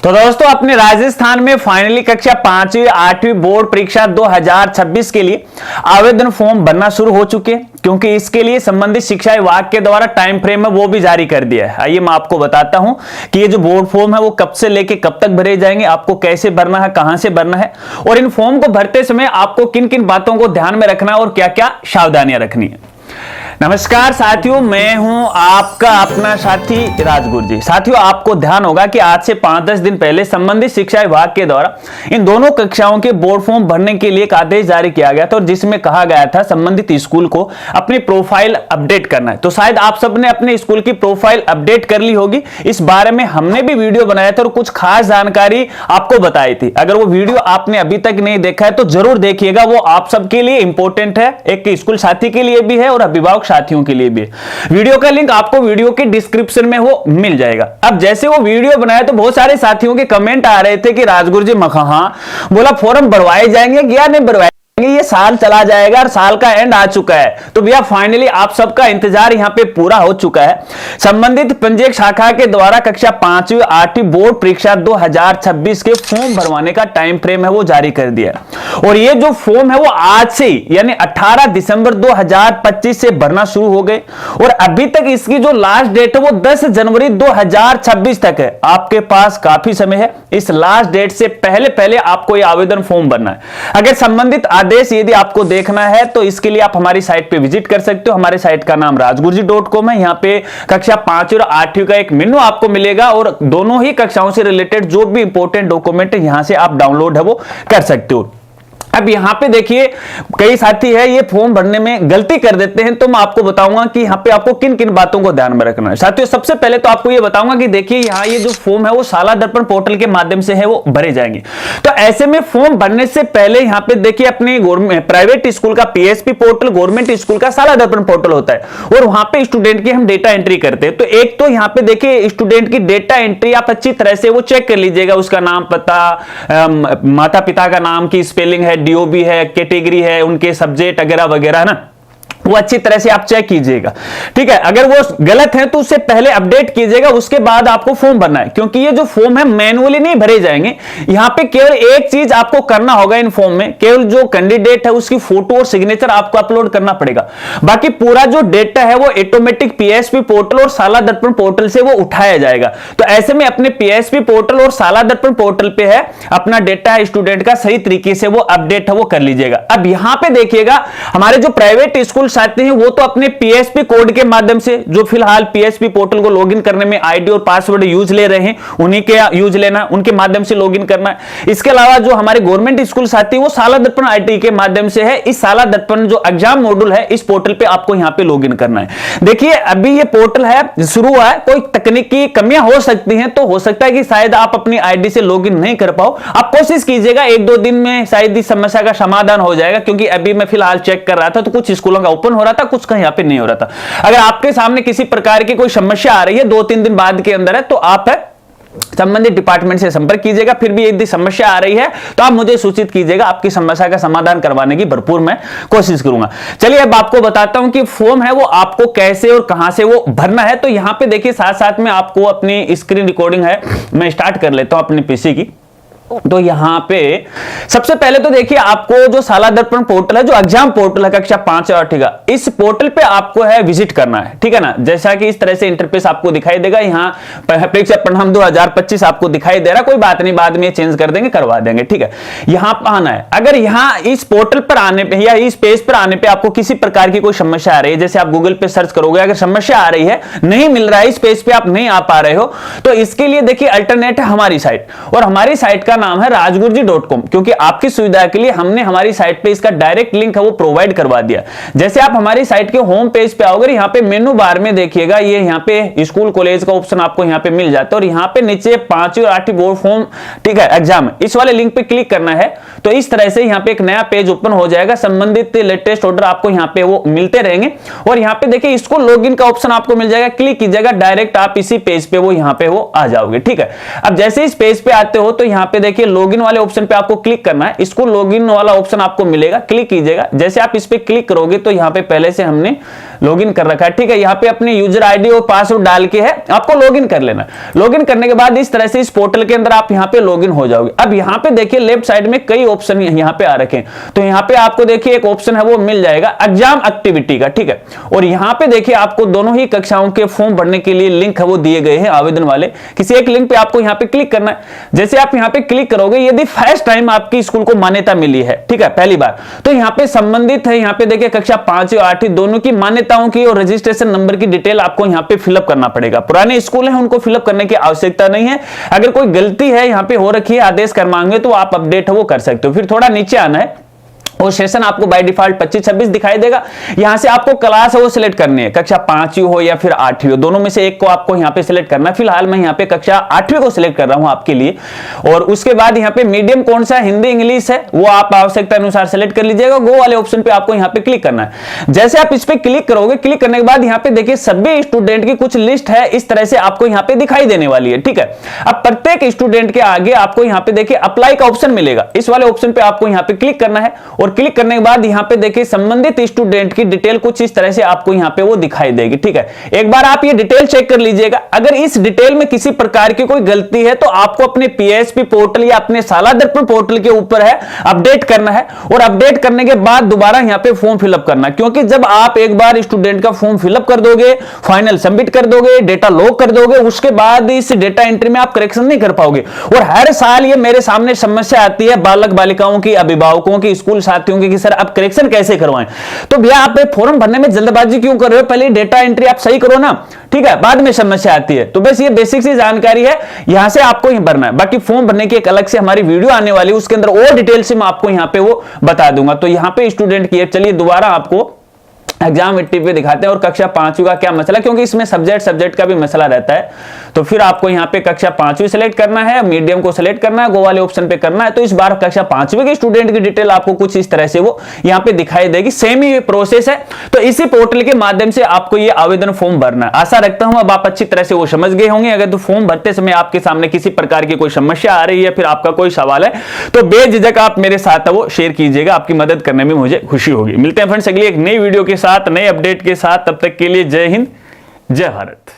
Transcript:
तो दोस्तों अपने राजस्थान में फाइनली कक्षा 5वीं 8वीं बोर्ड परीक्षा 2026 के लिए आवेदन फॉर्म भरना शुरू हो चुके हैं, क्योंकि इसके लिए संबंधित शिक्षा विभाग के द्वारा टाइम फ्रेम है वो भी जारी कर दिया है। आइए मैं आपको बताता हूं कि ये जो बोर्ड फॉर्म है वो कब से लेके कब तक भरे जाएंगे, आपको कैसे भरना है, कहां से भरना है और इन फॉर्म को भरते समय आपको किन किन बातों को ध्यान में रखना है और क्या क्या सावधानियां रखनी है। नमस्कार साथियों, मैं हूं आपका अपना साथी राजगुरु जी। साथियों आपको ध्यान होगा कि आज से 5-10 दिन पहले संबंधित शिक्षा विभाग के द्वारा इन दोनों कक्षाओं के बोर्ड फॉर्म भरने के लिए एक आदेश जारी किया गया था और जिसमें कहा गया था संबंधित स्कूल को अपनी प्रोफाइल अपडेट करना है। तो शायद आप सबने अपने स्कूल की प्रोफाइल अपडेट कर ली होगी। इस बारे में हमने भी वीडियो बनाया था और कुछ खास जानकारी आपको बताई थी। अगर वो वीडियो आपने अभी तक नहीं देखा है तो जरूर देखिएगा, वो आप सबके लिए इंपॉर्टेंट है, एक स्कूल साथी के लिए भी है और अभिभावक साथियों के लिए भी। वीडियो का लिंक आपको वीडियो के डिस्क्रिप्शन में वो मिल जाएगा। अब जैसे वो वीडियो बनाया तो बहुत सारे साथियों के कमेंट आ रहे थे कि राजगुरु जी हाँ बोला फॉर्म भरवाए जाएंगे या नहीं भरवाए, ये साल चला जाएगा और साल का एंड आ चुका है। तो भैया फाइनली आप सबका इंतजार यहां पे पूरा हो चुका है। संबंधित पंजीयक शाखा के द्वारा कक्षा 5वीं 8वीं बोर्ड परीक्षा 2026 के फॉर्म भरवाने का टाइम फ्रेम है वो जारी कर दिया और ये जो फॉर्म है वो आज से यानी 18 दिसंबर 2025 से भरना शुरू हो गए और अभी तक इसकी जो लास्ट डेट है वो 10 जनवरी 2026 तक है। आपके पास काफी समय है, इस लास्ट डेट से पहले आपको ये आवेदन फॉर्म भरना है। अगर संबंधित आदेश यदि आपको देखना है तो इसके लिए आप हमारी साइट पे विजिट कर सकते हो। हमारे साइट का नाम rajguruji.com है। यहाँ पे कक्षा 5वीं और 8वीं का एक मेनू आपको मिलेगा और दोनों ही कक्षाओं से रिलेटेड जो भी इंपॉर्टेंट डॉक्यूमेंट है यहां से आप डाउनलोड है वो कर सकते हो। अब यहां पे देखिए कई साथी है ये फॉर्म भरने में गलती कर देते हैं, तो मैं आपको बताऊंगा कि यहां पे आपको किन किन बातों को ध्यान में रखना है। साथियों सबसे पहले तो आपको ये बताऊंगा कि देखिए यहां ये जो फॉर्म है वो शाला दर्पण पोर्टल के माध्यम से है वो भरे जाएंगे। तो ऐसे में फॉर्म भरने से पहले यहां पे देखिए अपने प्राइवेट स्कूल का पीएसपी पोर्टल, गवर्नमेंट स्कूल का शाला दर्पण पोर्टल होता है और वहां पे स्टूडेंट की हम डेटा एंट्री करते हैं। तो एक तो यहां पे देखिए स्टूडेंट की डेटा एंट्री आप अच्छी तरह से वो चेक कर लीजिएगा, उसका नाम, पता, माता पिता का नाम की स्पेलिंग है, डीओबी है, कैटेगरी है, उनके सब्जेक्ट वगैरह वगैरह ना, वो अच्छी तरह से आप चेक कीजिएगा। ठीक है, अगर वो गलत है तो उससे पहले अपडेट कीजिएगा, उसके बाद आपको फॉर्म भरना है, क्योंकि ये जो फॉर्म है मैनुअली नहीं भरे जाएंगे। यहां पे केवल एक चीज आपको करना होगा इन फॉर्म में, केवल जो कैंडिडेट है उसकी फोटो और सिग्नेचर आपको अपलोड करना पड़ेगा। बाकी पूरा जो डेटा है वो ऑटोमेटिक पीएसपी पोर्टल और शाला दर्पण पोर्टल से वो उठाया जाएगा। तो ऐसे में अपने पीएसपी पोर्टल और शाला दर्पण पोर्टल पे है अपना डेटा स्टूडेंट का सही तरीके से वो अपडेट है वो कर लीजिएगा। अब यहां पे देखिएगा हमारे जो प्राइवेट स्कूल चाहते हैं वो तो अपने पीएसपी कोड के माध्यम से, जो फिलहाल पीएसपी पोर्टल को लॉगिन करने में आईडी और पासवर्ड यूज ले रहे हैं उन्हीं के यूज लेना, उनके माध्यम से लॉगिन करना है। इसके अलावा जो हमारे गवर्नमेंट स्कूल साथी वो शाला दर्पण आईटी के माध्यम से है, इस शाला दर्पण जो एग्जाम मॉड्यूल है इस पोर्टल पे आपको यहां पे लॉगिन करना है। देखिए अभी ये पोर्टल है शुरू हुआ है, कोई तकनीकी कमियां हो सकती हैं, तो हो सकता है कि शायद आप अपनी आईडी से लॉगिन नहीं कर पाओ। आप कोशिश कीजिएगा 1-2 दिन में शायद इस समस्या का समाधान हो जाएगा, क्योंकि अभी मैं फिलहाल चेक कर रहा था तो कुछ स्कूलों का ओपन हो रहा था, कुछ का यहां पे नहीं हो रहा था। अगर आपके सामने किसी प्रकार की कोई समस्या आ रही है 2-3 दिन बाद के अंदर है तो आप संबंधित डिपार्टमेंट से संपर्क कीजिएगा। फिर भी यदि समस्या आ रही है तो आप मुझे सूचित कीजिएगा, आपकी समस्या का समाधान करवाने की भरपूर मैं कोशिश करूंगा। चलिए अब आपको बताता हूं कि फॉर्म है वो आपको कैसे और कहां से वो भरना है। तो यहां पे देखिए साथ साथ में आपको अपनी स्क्रीन रिकॉर्डिंग है, मैं स्टार्ट कर लेता हूं अपने पीसी की। तो यहां पे सबसे पहले तो देखिए आपको जो शाला दर्पण पोर्टल है, जो एग्जाम पोर्टल है कक्षा 5 और 8 का, इस पोर्टल पे आपको है विजिट करना है। ठीक है ना, जैसा कि इस तरह से इंटरफेस आपको दिखाई देगा। यहाँ परीक्षा परिणाम 2025 आपको दिखाई दे रहा, कोई बात नहीं, बाद में चेंज कर देंगे, करवा देंगे। ठीक है, यहां पर आना है। अगर यहाँ इस पोर्टल पर आने पे या इस पेज पर आने पे आपको किसी प्रकार की कोई समस्या आ रही है, जैसे आप गूगल पे सर्च करोगे, अगर समस्या आ रही है, नहीं मिल रहा है, इस पेज पे आप नहीं आ पा रहे हो, तो इसके लिए देखिए अल्टरनेट है हमारी साइट, और हमारी साइट का नाम है rajguruji.com, क्योंकि आपकी सुविधा के लिए हमने हमारी साइट पे इसका डायरेक्ट लिंक है वो प्रोवाइड करवा दिया। जैसे आप हमारी साइट के होम पेज पे आओगे, यहाँ पे मेनू बार में देखिएगा, ये यहाँ पे स्कूल कॉलेज का ऑप्शन आपको यहाँ पे मिल जाता है और यहाँ पे नीचे 5वीं और 8वीं बोर्ड फॉर्म, ठीक है, एग्जाम, इस वाले लिंक पे क्लिक करना है। तो इस तरह से यहाँ पे एक नया पेज ओपन हो जाएगा, संबंधित लेटेस्ट ऑर्डर आपको यहाँ पे वो मिलते रहेंगे। और यहाँ पे देखिए इसको लॉगिन का ऑप्शन आपको मिल जाएगा, क्लिक कीजिएगा, डायरेक्ट आप इसी पेज पे वो यहाँ पे वो आ जाओगे। ठीक है, अब जैसे इस पेज पे आते हो तो यहाँ पे देखिए लॉगिन वाले ऑप्शन पे आपको क्लिक करना है, इसको लॉगिन वाला ऑप्शन आपको मिलेगा, क्लिक कीजिएगा। जैसे आप इस पे क्लिक करोगे तो यहाँ पे पहले से हमने लॉगिन कर रखा है। ठीक है, यहाँ पे अपने यूजर आईडी और पासवर्ड डाल के है आपको लॉगिन कर लेना। लॉगिन करने के बाद इस तरह से इस पोर्टल के अंदर आप यहाँ पे लॉगिन हो जाओगे। अब यहाँ पे देखिए लेफ्ट साइड में कई ऑप्शन यहाँ पे आ रखे हैं, तो यहाँ पे आपको देखिए एक ऑप्शन है वो मिल जाएगा एग्जाम एक्टिविटी का। ठीक है, और यहाँ पे देखिए आपको दोनों ही कक्षाओं के फॉर्म भरने के लिए लिंक है वो दिए गए हैं आवेदन वाले, किसी एक लिंक पे आपको यहाँ पे क्लिक करना है। जैसे आप यहाँ पे क्लिक करोगे, यदि फर्स्ट टाइम आपकी स्कूल को मान्यता मिली है, ठीक है, पहली बार, तो यहाँ पे संबंधित है, यहाँ पे देखिए कक्षा 5 और 8 दोनों की मान्यताओं की और रजिस्ट्रेशन नंबर की डिटेल आपको यहाँ पे फिलअप करना पड़ेगा। पुराने स्कूल है उनको फिलअप करने की आवश्यकता नहीं है, अगर कोई गलती है यहाँ पे हो रखी है आदेश क्रमांक तो आप अपडेट वो कर सकते हो। फिर थोड़ा नीचे आना है और सेशन आपको बाय डिफॉल्ट 25-26 दिखाई देगा। यहां से आपको क्लास है वो सिलेक्ट करनी है, कक्षा 5वीं हो या फिर 8वीं हो, दोनों में से एक को आपको यहां पे सिलेक्ट करना है। फिलहाल मैं यहां पे कक्षा 8वीं को सिलेक्ट कर रहा हूं आपके लिए। और उसके बाद यहां पे मीडियम कौन सा, हिंदी इंग्लिश है, वो आप आवश्यकता अनुसार सिलेक्ट कर लीजिएगा। गो वाले ऑप्शन पे आपको यहां पे क्लिक करना है। जैसे आप इस पे क्लिक करोगे, क्लिक करने के बाद यहां पे देखिए सभी स्टूडेंट की कुछ लिस्ट है इस तरह से आपको यहां पे दिखाई देने वाली है। ठीक है, अब प्रत्येक स्टूडेंट के आगे आपको यहां पे देखिए अप्लाई का ऑप्शन मिलेगा, इस वाले ऑप्शन पे आपको यहां पे क्लिक करना है। और क्लिक करने के बाद यहाँ पे देखिए संबंधित स्टूडेंट की डिटेल कुछ इस तरह से आपको यहाँ पे वो दिखाई देगी। ठीक है, एक बार आप ये डिटेल चेक कर लीजिएगा, अगर इस डिटेल में किसी प्रकार की कोई गलती है तो आपको अपने पीएसपी पोर्टल या अपने शाला दर्पण पोर्टल के ऊपर है अपडेट करना है। और अपडेट करने के बाद दोबारा यहाँ पे फॉर्म फिलअप करना है, क्योंकि जब आप एक बार स्टूडेंट का फॉर्म फिलअप कर दोगे, फाइनल सबमिट कर दोगे, डेटा लॉक कर दोगे, उसके बाद इस डेटा एंट्री में आप करेक्शन नहीं कर पाओगे। और हर साल ये मेरे सामने समस्या आती है बालक बालिकाओं की, अभिभावकों की, स्कूल साथियों की कि सर अब करेक्शन कैसे करवाएं। तो भैया आप फॉर्म भरने में जल्दबाजी क्यों कर रहे हो, पहले डेटा एंट्री आप सही करो ना, ठीक है, बाद में समस्या आती है। तो बस ये बेसिक सी जानकारी है, यहां से आपको ही भरना है। बाकी फॉर्म भरने की एक अलग से हमारी वीडियो आने वाली है, उसके अंदर और डिटेल से मैं आपको यहां पे वो बता दूंगा। तो यहां पे स्टूडेंट की चलिए दोबारा आपको एग्जाम एक्टिव पे दिखाते हैं और कक्षा 5वीं का क्या मसला, क्योंकि इसमें सब्जेक्ट का भी मसला रहता है। तो फिर आपको यहाँ पे कक्षा 5वीं सिलेक्ट करना है, मीडियम को सिलेक्ट करना है, गो वाले ऑप्शन पे करना है। तो इस बार कक्षा 5वीं के स्टूडेंट की डिटेल आपको कुछ इस तरह से वो यहाँ पे दिखाई देगी, सेम ही प्रोसेस है। तो इसी पोर्टल के माध्यम से आपको ये आवेदन फॉर्म भरना है। आशा रखता हूं अब आप अच्छी तरह से वो समझ गए होंगे। अगर तो फॉर्म भरते समय आपके सामने किसी प्रकार की कोई समस्या आ रही है, फिर आपका कोई सवाल है, तो बेझिझक आप मेरे साथ वो शेयर कीजिएगा, आपकी मदद करने में मुझे खुशी होगी। मिलते हैं फ्रेंड्स अगली एक नई वीडियो के साथ, नए अपडेट के साथ, तब तक के लिए जय हिंद, जय भारत।